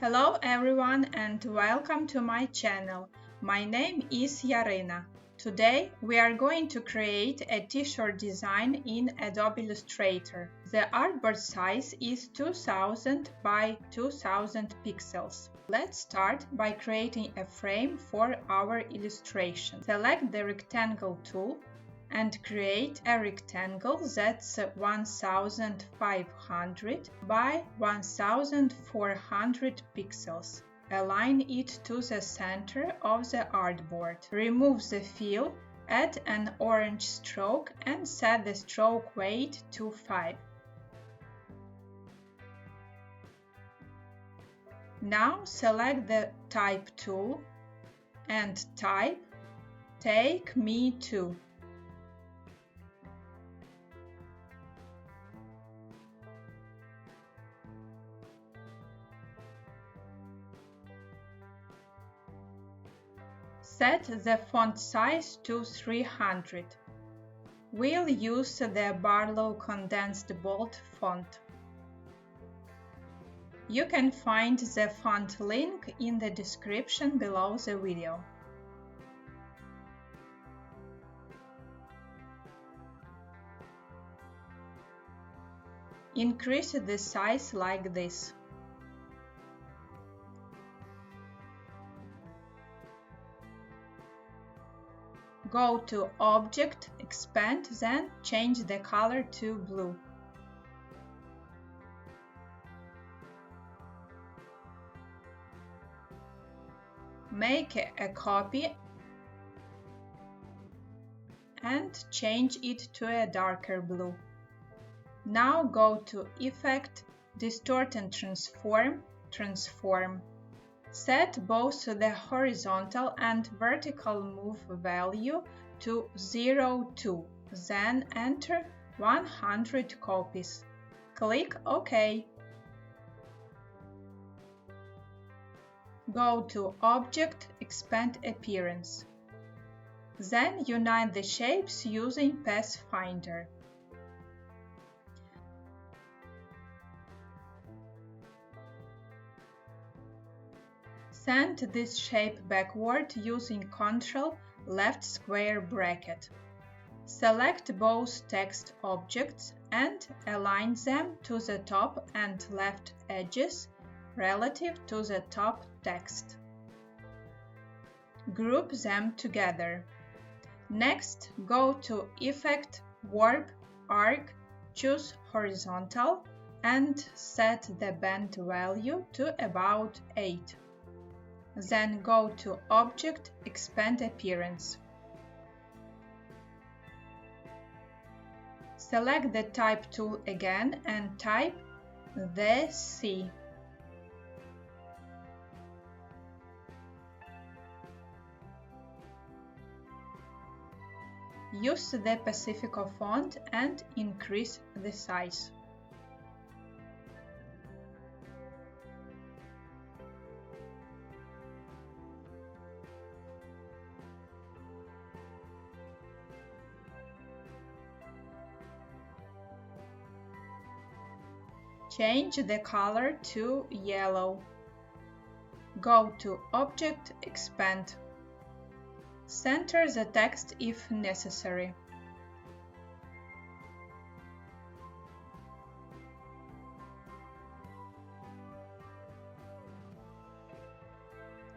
Hello everyone and welcome to my channel. My name is Yarina. Today we are going to create a t-shirt design in Adobe Illustrator. The artboard size is 2000 by 2000 pixels. Let's start by creating a frame for our illustration. Select the rectangle tool and create a rectangle that's 1500 by 1400 pixels. Align it to the center of the artboard. Remove the fill, add an orange stroke and set the stroke weight to 5. Now select the Type tool and type Take Me To. Set the font size to 300. We'll use the Barlow Condensed Bold font. You can find the font link in the description below the video. Increase the size like this. Go to Object, Expand, then change the color to blue. Make a copy and change it to a darker blue. Now go to Effect, Distort and Transform, Transform. Set both the horizontal and vertical move value to 0.2, then enter 100 copies. Click OK. Go to Object, Expand Appearance. Then unite the shapes using Pathfinder. Send this shape backward using Ctrl left square bracket. Select both text objects and align them to the top and left edges relative to the top text. Group them together. Next, go to Effect, Warp, Arc, choose Horizontal and set the bend value to about 8. Then go to Object, Expand Appearance. Select the Type tool again and type the C. Use the Pacifico font and increase the size. Change the color to yellow. Go to Object, Expand. Center the text if necessary.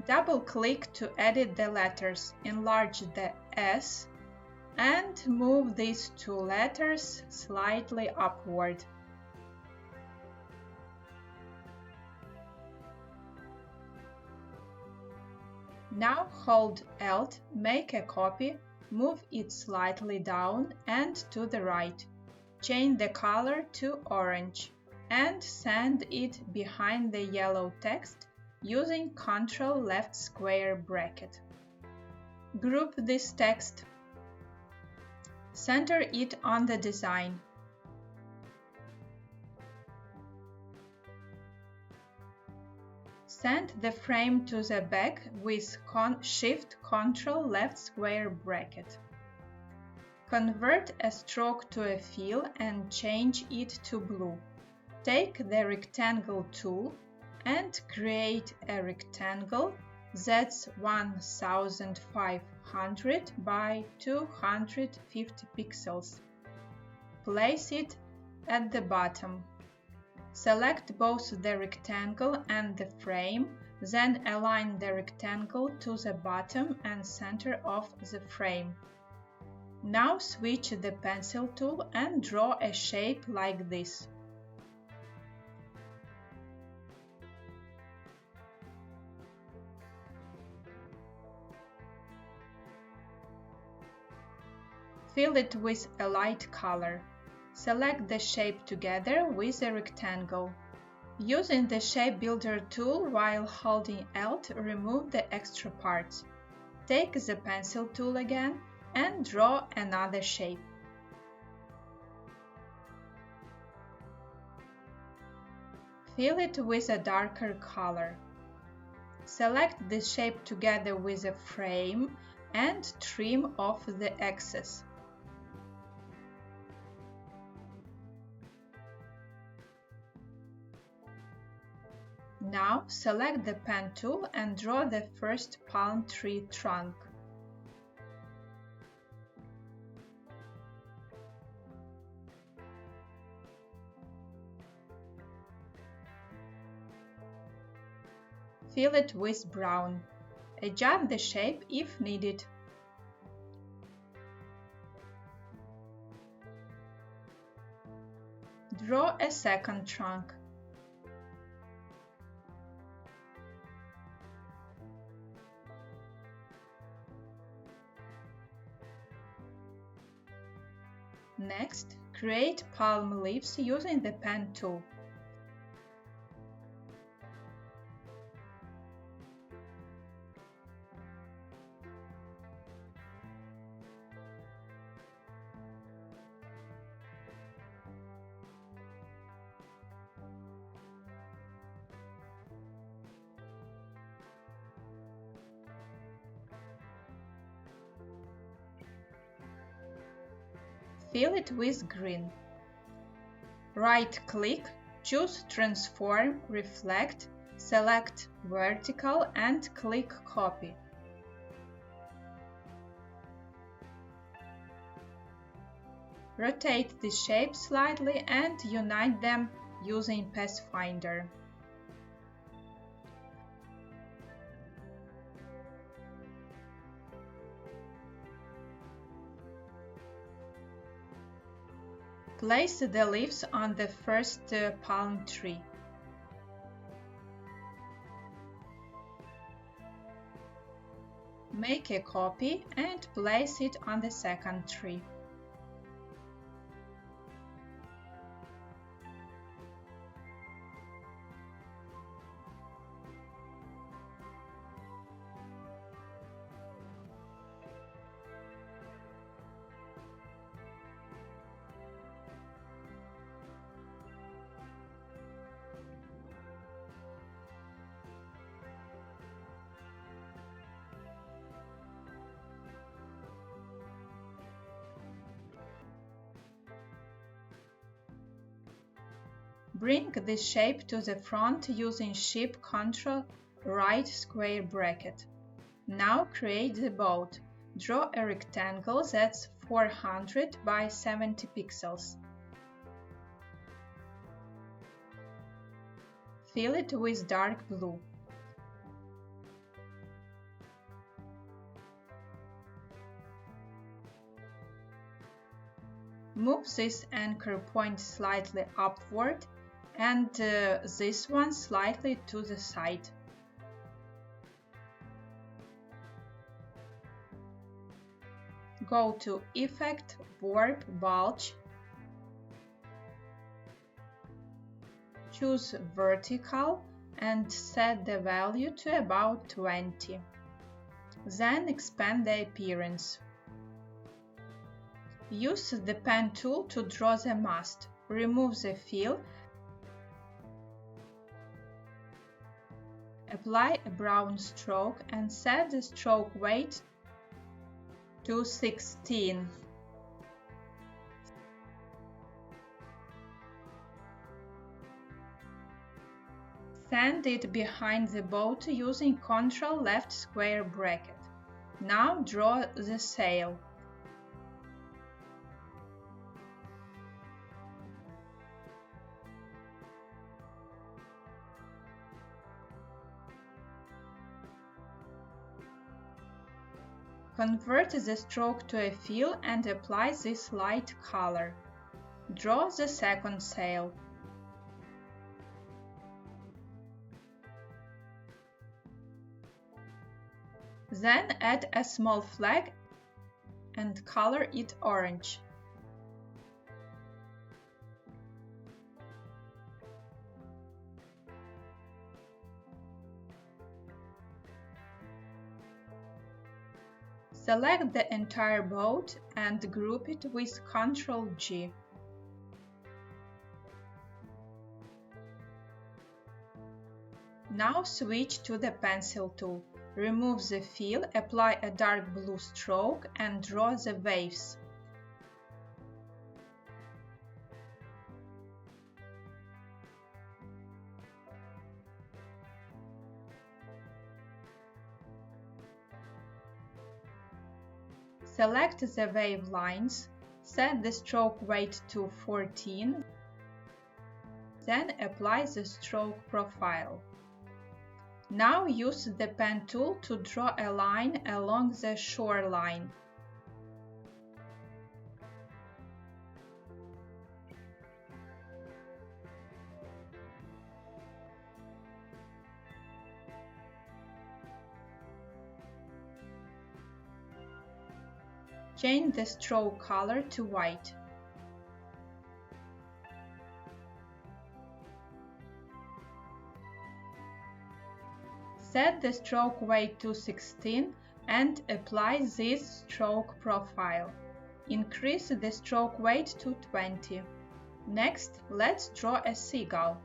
Double-click to edit the letters, enlarge the S, and move these two letters slightly upward. Now hold Alt, make a copy, move it slightly down and to the right. Change the color to orange and send it behind the yellow text using Ctrl left square bracket. Group this text. Center it on the design. Send the frame to the back with Shift Ctrl left square bracket. Convert a stroke to a fill and change it to blue. Take the rectangle tool and create a rectangle that's 1500 by 250 pixels. Place it at the bottom. Select both the rectangle and the frame, then align the rectangle to the bottom and center of the frame. Now switch the pencil tool and draw a shape like this. Fill it with a light color. Select the shape together with the rectangle. Using the Shape Builder tool while holding Alt, remove the extra parts. Take the pencil tool again and draw another shape. Fill it with a darker color. Select the shape together with the frame and trim off the excess. Now select the pen tool and draw the first palm tree trunk. Fill it with brown. Adjust the shape if needed. Draw a second trunk. Next, create palm leaves using the pen tool. Fill it with green. Right-click, choose Transform, Reflect, select Vertical and click Copy. Rotate the shape slightly and unite them using Pathfinder. Place the leaves on the first palm tree. Make a copy and place it on the second tree. Bring this shape to the front using Shift Ctrl right square bracket. Now create the boat. Draw a rectangle that's 400 by 70 pixels. Fill it with dark blue. Move this anchor point slightly upward and this one slightly to the side. Go to Effect, Warp, Bulge. Choose Vertical and set the value to about 20. Then expand the appearance. Use the pen tool to draw the mast. Remove the fill. Apply a brown stroke and set the stroke weight to 16. Stand it behind the boat using Ctrl left square bracket. Now draw the sail. Convert the stroke to a fill and apply this light color. Draw the second sail. Then add a small flag and color it orange. Select the entire boat and group it with Ctrl G. Now switch to the pencil tool. Remove the fill, apply a dark blue stroke and draw the waves. Select the wave lines, set the stroke weight to 14, then apply the stroke profile. Now use the pen tool to draw a line along the shoreline. Change the stroke color to white. Set the stroke weight to 16 and apply this stroke profile. Increase the stroke weight to 20. Next, let's draw a seagull.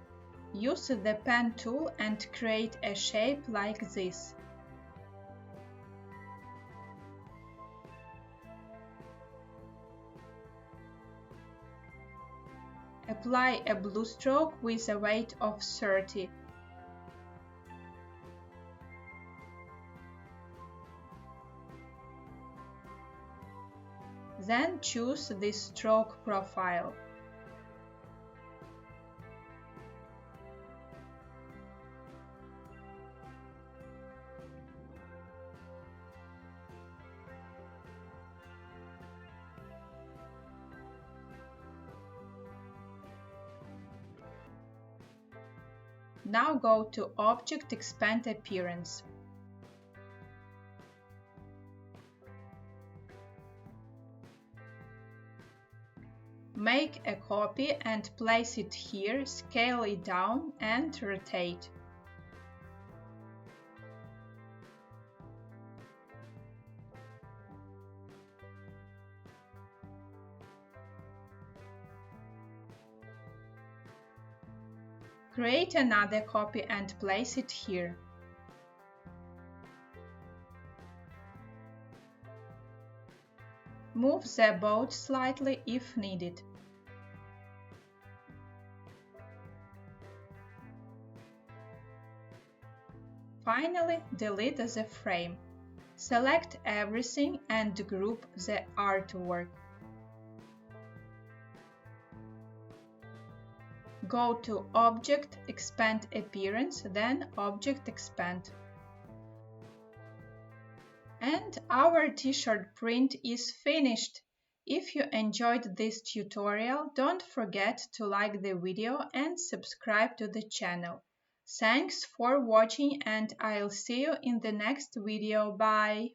Use the pen tool and create a shape like this. Apply a blue stroke with a weight of 30. Then choose this stroke profile. Now go to Object Expand Appearance. Make a copy and place it here, scale it down and rotate. Create another copy and place it here. Move the boat slightly if needed. Finally, delete the frame. Select everything and group the artwork. Go to Object, Expand Appearance, then Object Expand. And our t-shirt print is finished! If you enjoyed this tutorial, don't forget to like the video and subscribe to the channel. Thanks for watching and I'll see you in the next video. Bye!